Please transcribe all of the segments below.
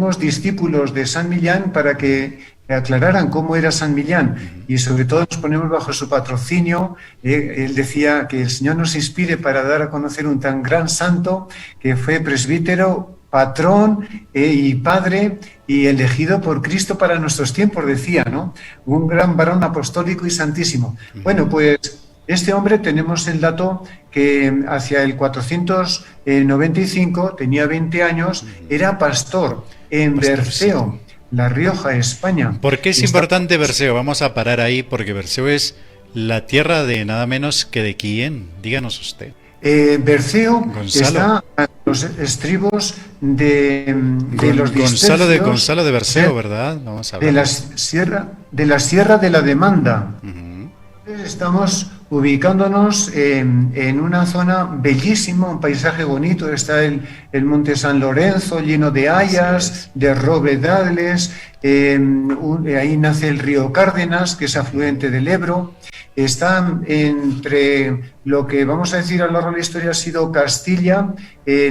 pedimos discípulos de San Millán para que aclararan cómo era San Millán, y sobre todo nos ponemos bajo su patrocinio. Él decía que el Señor nos inspire para dar a conocer un tan gran santo que fue presbítero, patrón y padre, y elegido por Cristo para nuestros tiempos, decía, ¿no? Un gran varón apostólico y santísimo. Bueno, pues este hombre, tenemos el dato que hacia el 495, tenía 20 años, era pastor en Berceo, La Rioja, España. ¿Por qué es importante Berceo? Vamos a parar ahí, porque Berceo es la tierra de nada menos que de quién. Díganos usted. Berceo está a los estribos de los distercios, Gonzalo de Berceo, ¿verdad? Vamos a ver. de la Sierra de la Demanda. Estamos ubicándonos en una zona bellísima, un paisaje bonito. Está el Monte San Lorenzo, lleno de hayas, de rovedales. Ahí nace el río Cárdenas, que es afluente del Ebro. Está entre lo que, vamos a decir, a lo largo de la historia ha sido Castilla,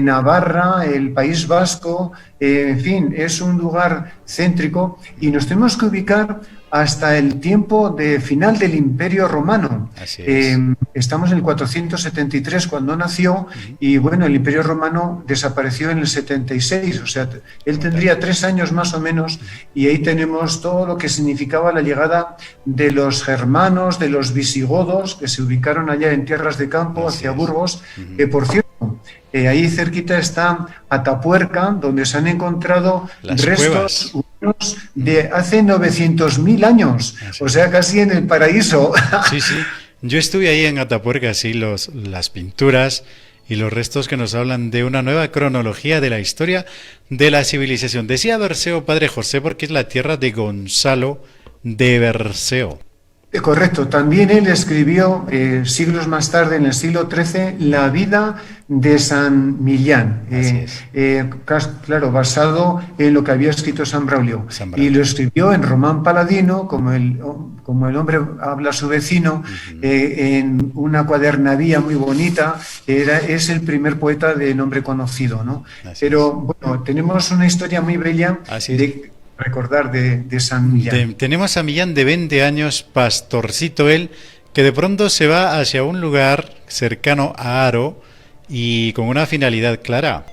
Navarra, el País Vasco, en fin, es un lugar céntrico, y nos tenemos que ubicar hasta el tiempo de final del Imperio Romano. Así es. Estamos en el 473 cuando nació, y bueno, el Imperio Romano desapareció en el 76, o sea, él tendría 3 años más o menos, y ahí tenemos todo lo que significaba la llegada de los germanos, de los visigodos, que se ubicaron allá en tierras de campo, hacia Burgos, que por cierto, ahí cerquita está Atapuerca, donde se han encontrado restos humanos de hace 900.000 años, o sea, casi en el paraíso. Sí, sí. Yo estuve ahí en Atapuerca, sí, las pinturas y los restos que nos hablan de una nueva cronología de la historia de la civilización. Decía Berceo, padre José, porque es la tierra de Gonzalo de Berceo. Correcto, también él escribió siglos más tarde, en el siglo XIII, la vida de San Millán, claro, basado en lo que había escrito San Braulio. Y lo escribió en román paladino, como el hombre habla a su vecino, en una cuadernavía muy bonita. Es el primer poeta de nombre conocido, ¿no? Pero bueno, tenemos una historia muy bella recordar de San Millán. Tenemos a Millán de 20 años, pastorcito él, que de pronto se va hacia un lugar cercano a Haro y con una finalidad clara.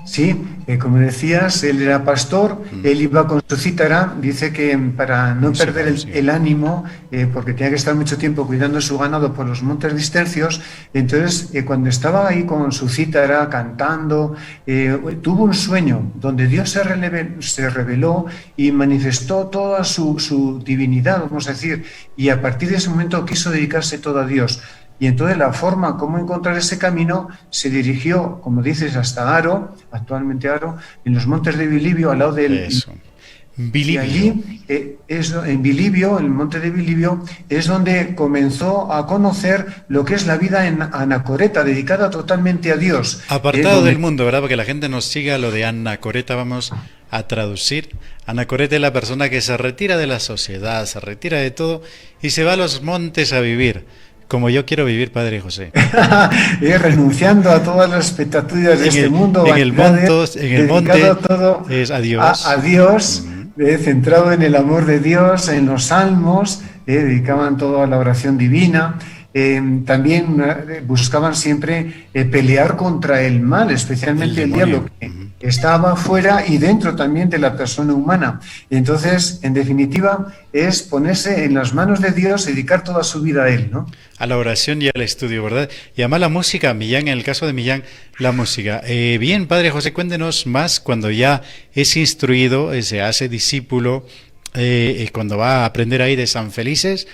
Sí, como decías, él era pastor, él iba con su cítara, dice que para no perder el ánimo, porque tenía que estar mucho tiempo cuidando su ganado por los montes distercios, entonces cuando estaba ahí con su cítara cantando, tuvo un sueño donde Dios se reveló y manifestó toda su divinidad, vamos a decir, y a partir de ese momento quiso dedicarse todo a Dios. Y entonces la forma como encontrar ese camino se dirigió, como dices, hasta Haro, actualmente Haro, en los montes de Bilibio, al lado del... Bilibio. Y allí, en Bilibio, en el monte de Bilibio, es donde comenzó a conocer lo que es la vida en Anacoreta, dedicada totalmente a Dios. Apartado del mundo, ¿verdad? Porque la gente nos siga lo de Anacoreta, vamos a traducir. Anacoreta es la persona que se retira de la sociedad, se retira de todo y se va a los montes a vivir. Como yo quiero vivir, padre José. Renunciando a todas las expectativas de este mundo. En el monte todo es a Dios. A Dios, centrado en el amor de Dios, en los salmos, dedicaban todo a la oración divina. También buscaban siempre pelear contra el mal, especialmente el diablo, que estaba fuera y dentro también de la persona humana. Entonces, en definitiva, es ponerse en las manos de Dios y dedicar toda su vida a Él, ¿no? A la oración y al estudio, ¿verdad? Y además la música, Millán, en el caso de Millán, la música. Bien, padre José, cuéntenos más cuando ya es instruido, se hace discípulo, cuando va a aprender ahí de San Felices.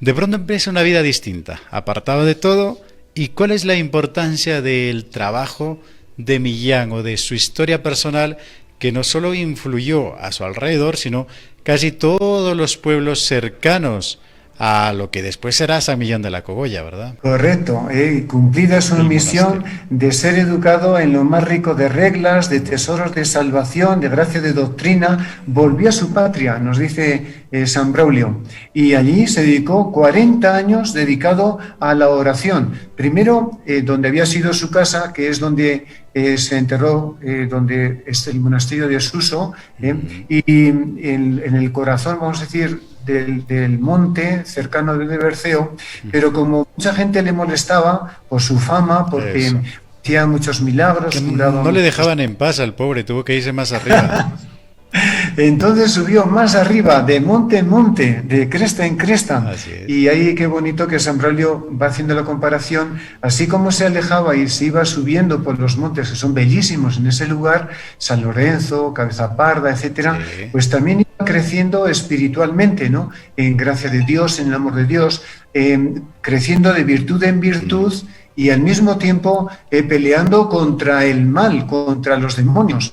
De pronto empieza una vida distinta, apartado de todo. ¿Y cuál es la importancia del trabajo de Millán o de su historia personal, que no solo influyó a su alrededor, sino casi todos los pueblos cercanos a lo que después será San Millán de la Cogolla, ¿verdad? Correcto, cumplida su misión de ser educado en lo más rico de reglas, de tesoros de salvación, de gracia de doctrina, volvió a su patria, nos dice San Braulio, y allí se dedicó 40 años dedicado a la oración. Primero, donde había sido su casa, que es donde se enterró, donde es el monasterio de Suso, y en el corazón, vamos a decir, del monte cercano de Berceo, pero como mucha gente le molestaba por su fama, porque hacía muchos milagros, no le dejaban en paz al pobre, tuvo que irse más arriba. Entonces subió más arriba, de monte en monte, de cresta en cresta. Y ahí qué bonito que San Braulio va haciendo la comparación, así como se alejaba y se iba subiendo por los montes, que son bellísimos en ese lugar, San Lorenzo, Cabeza Parda, etcétera, pues también iba creciendo espiritualmente, ¿no? En gracia de Dios, en el amor de Dios, creciendo de virtud en virtud y al mismo tiempo peleando contra el mal, contra los demonios.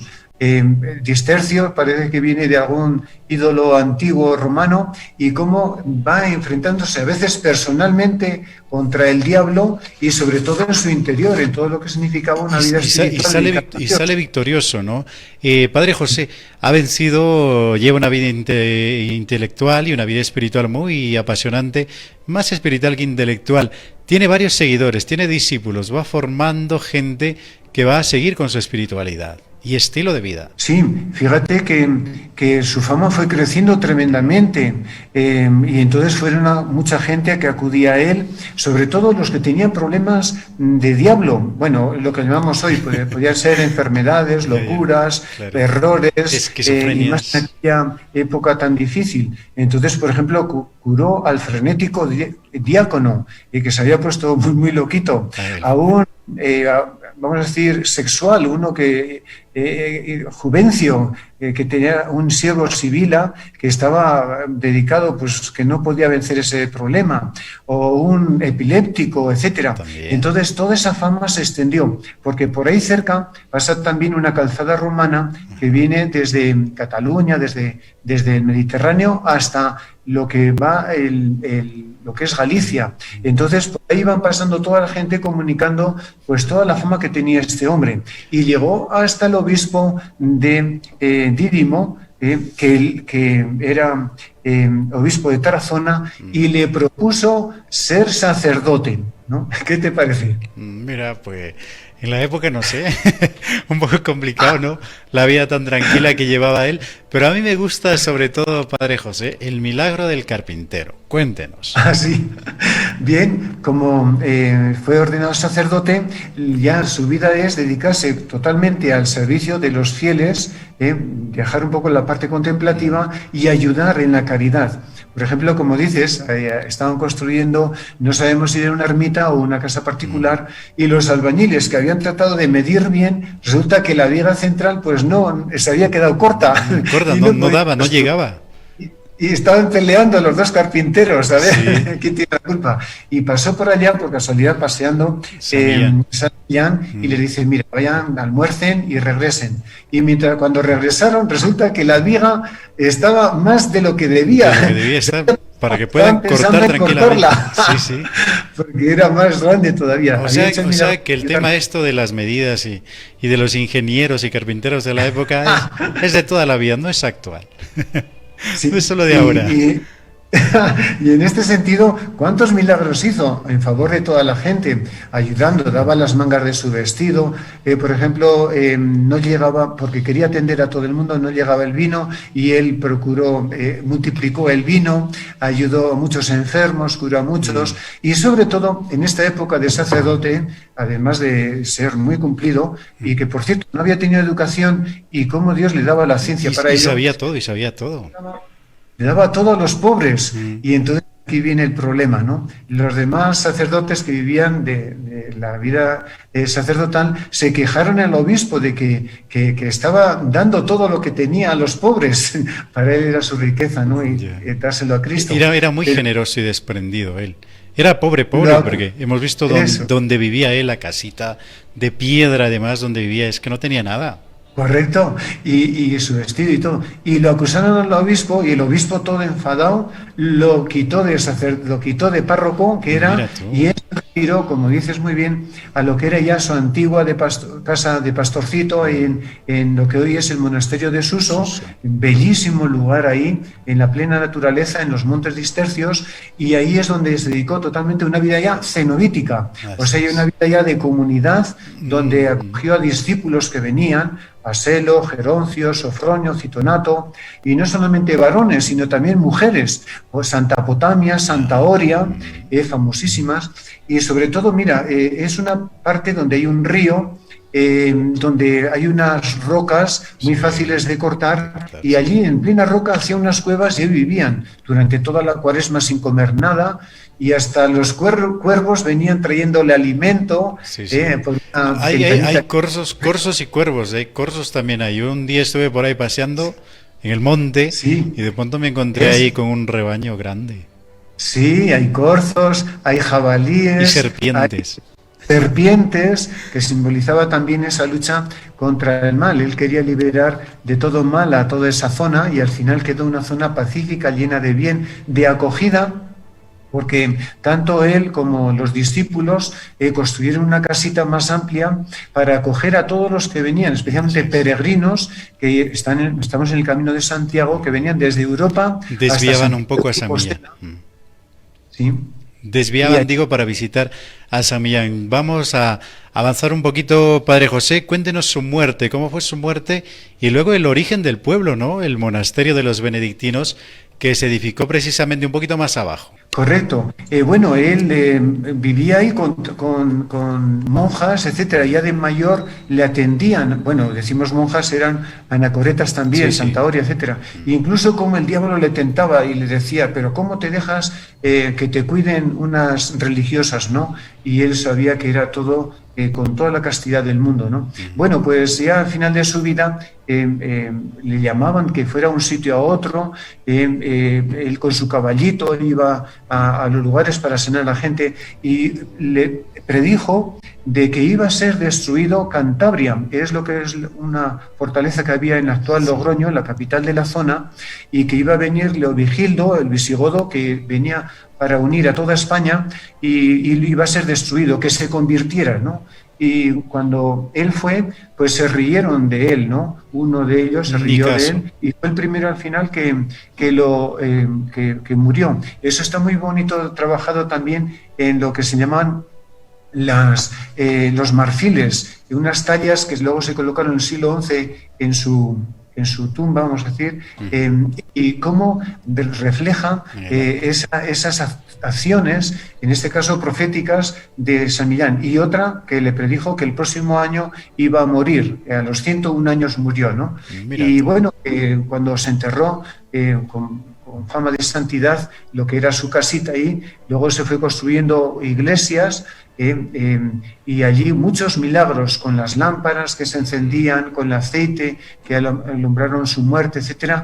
Distercio parece que viene de algún ídolo antiguo romano y cómo va enfrentándose a veces personalmente contra el diablo y sobre todo en su interior, en todo lo que significaba una vida espiritual. Y sale victorioso, ¿no? Padre José ha vencido, lleva una vida intelectual y una vida espiritual muy apasionante, más espiritual que intelectual. Tiene varios seguidores, tiene discípulos, va formando gente que va a seguir con su espiritualidad y estilo de vida. Sí, fíjate que su fama fue creciendo tremendamente y entonces fueron mucha gente que acudía a él, sobre todo los que tenían problemas de diablo, bueno, lo que llamamos hoy, podían ser enfermedades, locuras, errores, y más en aquella época tan difícil. Entonces, por ejemplo, curó al frenético diácono, que se había puesto muy, muy loquito, aún vamos a decir, sexual, uno que Juvencio, que tenía un siervo Sibila que estaba dedicado, pues que no podía vencer ese problema, o un epiléptico, etcétera. Entonces toda esa fama se extendió, porque por ahí cerca pasa también una calzada romana que viene desde Cataluña, desde el Mediterráneo hasta lo que va lo que es Galicia. Entonces por ahí van pasando toda la gente comunicando pues toda la fama que tenía este hombre, y llegó hasta el obispo de Dídimo, que era obispo de Tarazona, y le propuso ser sacerdote, ¿no? ¿Qué te parece? Mira, pues en la época, no sé, un poco complicado, ¿no? La vida tan tranquila que llevaba él, pero a mí me gusta sobre todo, Padre José, el milagro del carpintero. Cuéntenos. Ah, sí. Bien, como fue ordenado sacerdote, ya su vida es dedicarse totalmente al servicio de los fieles, dejar un poco la parte contemplativa y ayudar en la caridad. Por ejemplo, como dices, estaban construyendo, no sabemos si era una ermita o una casa particular, y los albañiles que habían tratado de medir bien, resulta que la viga central pues no, se había quedado corta. No daba, no llegaba. Y estaban peleando los dos carpinteros, a ver quién tiene la culpa. Y pasó por allá, por casualidad, paseando San Millán, y le dice, mira, vayan, almuercen y regresen. Y cuando regresaron, resulta que la viga estaba más de lo que debía. De lo que debía estar, para que puedan cortar tranquilamente. Sí. Porque era más grande todavía. O sea que el tema esto de las medidas y de los ingenieros y carpinteros de la época es de toda la vida, no es actual. Sí, no es solo de ahora. Y en este sentido, ¿cuántos milagros hizo en favor de toda la gente? Ayudando, daba las mangas de su vestido. Por ejemplo, no llegaba, porque quería atender a todo el mundo, no llegaba el vino, y él procuró, multiplicó el vino, ayudó a muchos enfermos, curó a muchos, y sobre todo, en esta época de sacerdote, además de ser muy cumplido, y que por cierto no había tenido educación, y cómo Dios le daba la ciencia para ello. Y sabía todo. Le daba a todos los pobres, y entonces aquí viene el problema, ¿no? Los demás sacerdotes que vivían de la vida sacerdotal se quejaron al obispo de que estaba dando todo lo que tenía a los pobres. Para él era su riqueza, ¿no? Y dárselo a Cristo. Era muy generoso y desprendido él. Era pobre, porque hemos visto donde vivía él, la casita de piedra, además, donde vivía, es que no tenía nada. Correcto, y su vestido y todo. Y lo acusaron al obispo, y el obispo, todo enfadado, lo quitó lo quitó de párroco, que era, Mira tú. y él se retiró, como dices muy bien, a lo que era ya su antigua casa de pastorcito en lo que hoy es el monasterio de Suso, bellísimo lugar ahí, en la plena naturaleza, en los montes Distercios, y ahí es donde se dedicó totalmente a una vida ya cenobítica, o sea, Así una es. vida ya de comunidad, donde Mm, acogió a discípulos que venían, Aselo, Geroncio, Sofronio, Citonato, y no solamente varones, sino también mujeres, pues Santa Potamia, Santa Oria, famosísimas, y sobre todo, mira, es una parte donde hay un río, donde hay unas rocas muy sí, fáciles de cortar, claro. y allí en plena roca hacía unas cuevas y ahí vivían durante toda la cuaresma sin comer nada, y hasta los cuervos venían trayéndole alimento Sí, sí. por una Hay ventanita. corzos y cuervos, corzos también hay. Un día estuve por ahí paseando en el monte Sí, y de pronto me encontré es, ahí con un rebaño grande. sí, hay corzos, hay Y jabalíes, hay serpientes. serpientes, que simbolizaba también esa lucha contra el mal. Él quería liberar de todo mal a toda esa zona y al final quedó una zona pacífica, llena de bien, de acogida, porque tanto él como los discípulos construyeron una casita más amplia para acoger a todos los que venían, Así especialmente es. peregrinos, que estamos en el Camino de Santiago, que venían desde Europa hasta Desviaban un Santiago poco a de San Millán. Compostela. ¿Sí? Y Desviaban, digo, para visitar a San Millán. Vamos a avanzar un poquito, Padre José. Cuéntenos su muerte, cómo fue su muerte y luego el origen del pueblo, ¿no? El monasterio de los benedictinos que se edificó precisamente un poquito más abajo. correcto. Bueno, él vivía ahí con monjas, etcétera. Ya de mayor le atendían. Bueno, decimos monjas, eran anacoretas también, Sí, sí. Santa Oria, etcétera. Incluso como el diablo le tentaba y le decía, pero ¿cómo te dejas que te cuiden unas religiosas, no? Y él sabía que era todo con toda la castidad del mundo, ¿no? Bueno, pues ya al final de su vida le llamaban que fuera a un sitio a otro, él con su caballito iba a los lugares para sanar a la gente y le predijo de que iba a ser destruido Cantabria, que es lo que es una fortaleza que había en actual Sí. Logroño, la capital de la zona, y que iba a venir Leovigildo, el visigodo, que venía para unir a toda España y iba a ser destruido, que se convirtiera, ¿no? Y cuando él fue, pues se rieron de él, ¿no? Uno de ellos se Ni rió de caso. él y fue el primero al final que murió. Eso está muy bonito trabajado también en lo que se llaman los marfiles, unas tallas que luego se colocaron en el siglo XI en su tumba, vamos a decir, y cómo refleja Mira. esas acciones, en este caso proféticas, de San Millán. Y otra que le predijo que el próximo año iba a morir, a los 101 años murió, ¿no? Mira Y tú. bueno, cuando se enterró con fama de santidad, lo que era su casita ahí, luego se fue construyendo iglesias, y allí muchos milagros con las lámparas que se encendían, con el aceite que alumbraron su muerte, etcétera,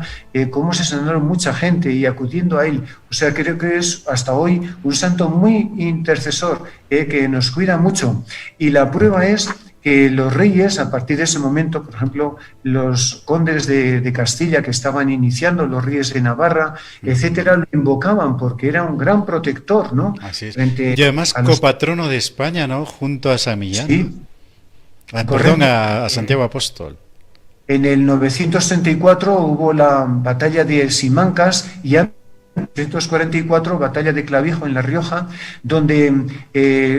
cómo se sanaron mucha gente y acudiendo a él. O sea, creo que es hasta hoy un santo muy intercesor, que nos cuida mucho. Y la prueba es que los reyes, a partir de ese momento, por ejemplo, los condes de Castilla que estaban iniciando, los reyes de Navarra, etcétera, lo invocaban porque era un gran protector, ¿no? Así es. Frente Y además a los... copatrono de España, ¿no? Junto a San Millán. Sí, Ah, perdón, correcto. a Santiago Apóstol. En el 934 hubo la batalla de Simancas y en 944 batalla de Clavijo en La Rioja, donde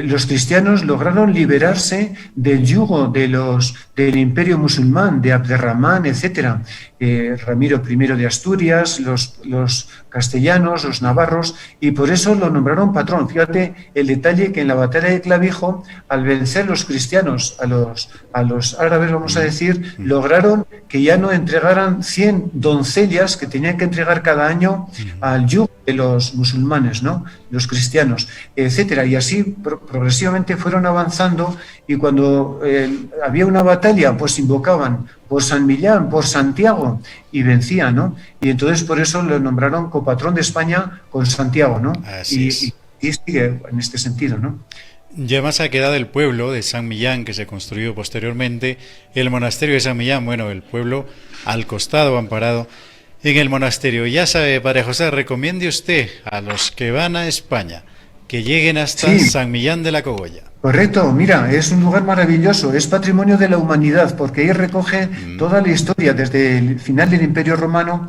los cristianos lograron liberarse del yugo del imperio musulmán, de Abderramán, etcétera. Ramiro I de Asturias, los castellanos, los navarros, y por eso lo nombraron patrón. Fíjate el detalle que en la batalla de Clavijo, al vencer los cristianos a los árabes, vamos a decir, lograron que ya no entregaran 100 doncellas que tenían que entregar cada año al yugo de los musulmanes, ¿no? Los cristianos, etcétera. Y así progresivamente fueron avanzando y cuando había una batalla, pues invocaban por San Millán, por Santiago, y vencían, ¿no? Y entonces por eso lo nombraron copatrón de España con Santiago, ¿no? Así es. Y sigue en este sentido, ¿no? Ya más ha quedado el pueblo de San Millán, que se construyó posteriormente, el monasterio de San Millán, bueno, el pueblo al costado, amparado en el monasterio. Ya sabe, Padre José, recomiende usted a los que van a España que lleguen hasta Sí, San Millán de la Cogolla. correcto, mira, es un lugar maravilloso, es patrimonio de la humanidad, porque ahí recoge toda la historia desde el final del Imperio Romano,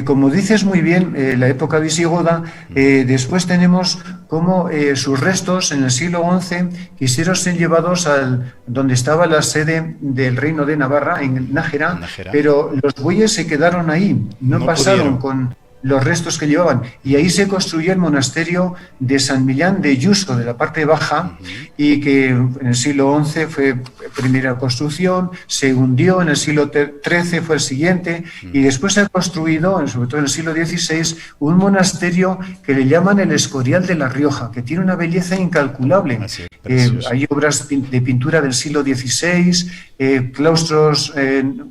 como dices muy bien, la época visigoda, después tenemos cómo sus restos en el siglo XI quisieron ser llevados al donde estaba la sede del Reino de Navarra, en Nájera, Nájera. pero los bueyes se quedaron ahí, no No pasaron pudieron. con los restos que llevaban. Y ahí se construyó el monasterio de San Millán de Yuso, de la parte baja, y que en el siglo XI fue primera construcción, se hundió, en el siglo XIII fue el siguiente, y después se ha construido, sobre todo en el siglo XVI, un monasterio que le llaman el Escorial de La Rioja, que tiene una belleza incalculable. Así es, precioso. Hay obras de pintura del siglo XVI, claustros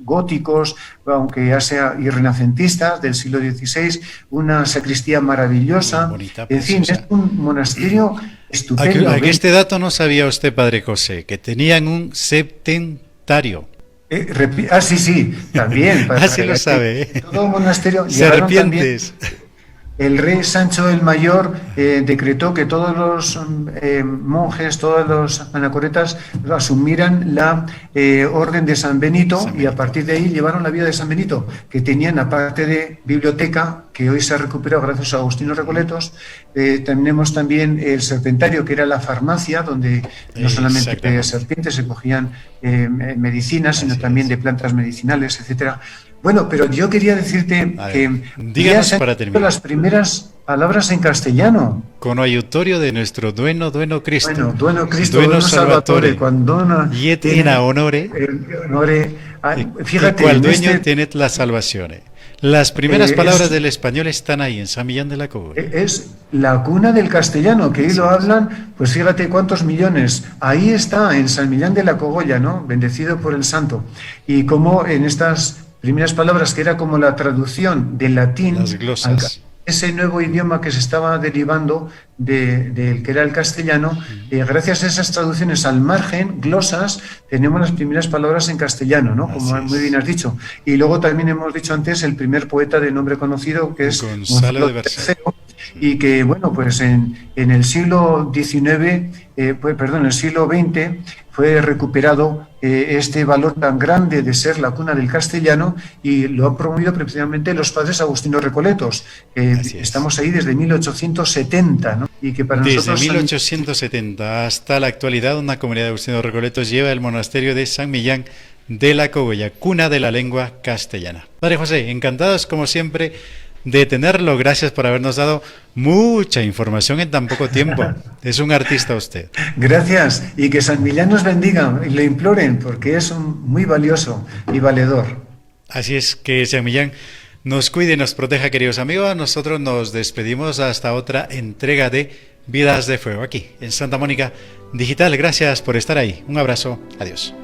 góticos, aunque ya sea y renacentistas del siglo XVI, una sacristía maravillosa. Muy bonita, En fin, preciosa. es un monasterio estupendo. Aquí este dato no sabía usted, Padre José, que tenían un septentario. Sí, sí, también. Así lo sabe, ¿eh? Todo monasterio. Llegaron también. Serpientes. El rey Sancho el Mayor decretó que todos los monjes, todos los anacoretas asumieran la orden de San Benito, San y Benito. a partir de ahí llevaron la vida de San Benito, que tenían, aparte de biblioteca, que hoy se ha recuperado gracias a Agustino Recoletos, tenemos también el serpentario, que era la farmacia, donde no solamente de Exactamente. serpientes se cogían medicinas, sino Así también es. de plantas medicinales, etcétera. Bueno, pero yo quería decirte A ver, que díganos ya se han para escrito terminar. las primeras palabras en castellano. Con ayutorio de nuestro dueno Cristo. Bueno, dueno Cristo, Dueno dueno Salvatore, cuando una Y et tiene in honore, honore, fíjate, fíjate, cual en dueño este, tened la salvación. Las primeras es- palabras del español están ahí, en San Millán de la Cogolla. es la cuna del castellano, que ahí Así lo es. hablan, pues fíjate cuántos millones. Ahí está, en San Millán de la Cogolla, ¿no? Bendecido por el santo. Y como en estas primeras palabras, que era como la traducción del latín Las glosas. ese nuevo idioma que se estaba derivando del que era el castellano, gracias a esas traducciones al margen, glosas, tenemos las primeras palabras en castellano, ¿no? Como Así muy es. bien has dicho. Y luego también hemos dicho antes el primer poeta de nombre conocido, que es Gonzalo de Berceo. y que, bueno, pues en el siglo XIX, perdón, en el siglo XX fue recuperado este valor tan grande de ser la cuna del castellano, y lo han promovido precisamente los padres agustinos recoletos. Así es. Estamos ahí desde 1870, ¿no? Y que para Desde nosotros 1870 hasta la actualidad, una comunidad de agustinos recoletos lleva el monasterio de San Millán de la Cogolla, cuna de la lengua castellana. Padre José, encantados como siempre de tenerlo. Gracias por habernos dado mucha información en tan poco tiempo. Es un artista usted. Gracias, y que San Millán nos bendiga y le imploren, porque es muy valioso y valedor. Así es, que San Millán nos cuide y nos proteja, queridos amigos. Nosotros nos despedimos hasta otra entrega de Vidas de Fuego, aquí en Santa Mónica Digital. Gracias por estar ahí. Un abrazo. Adiós.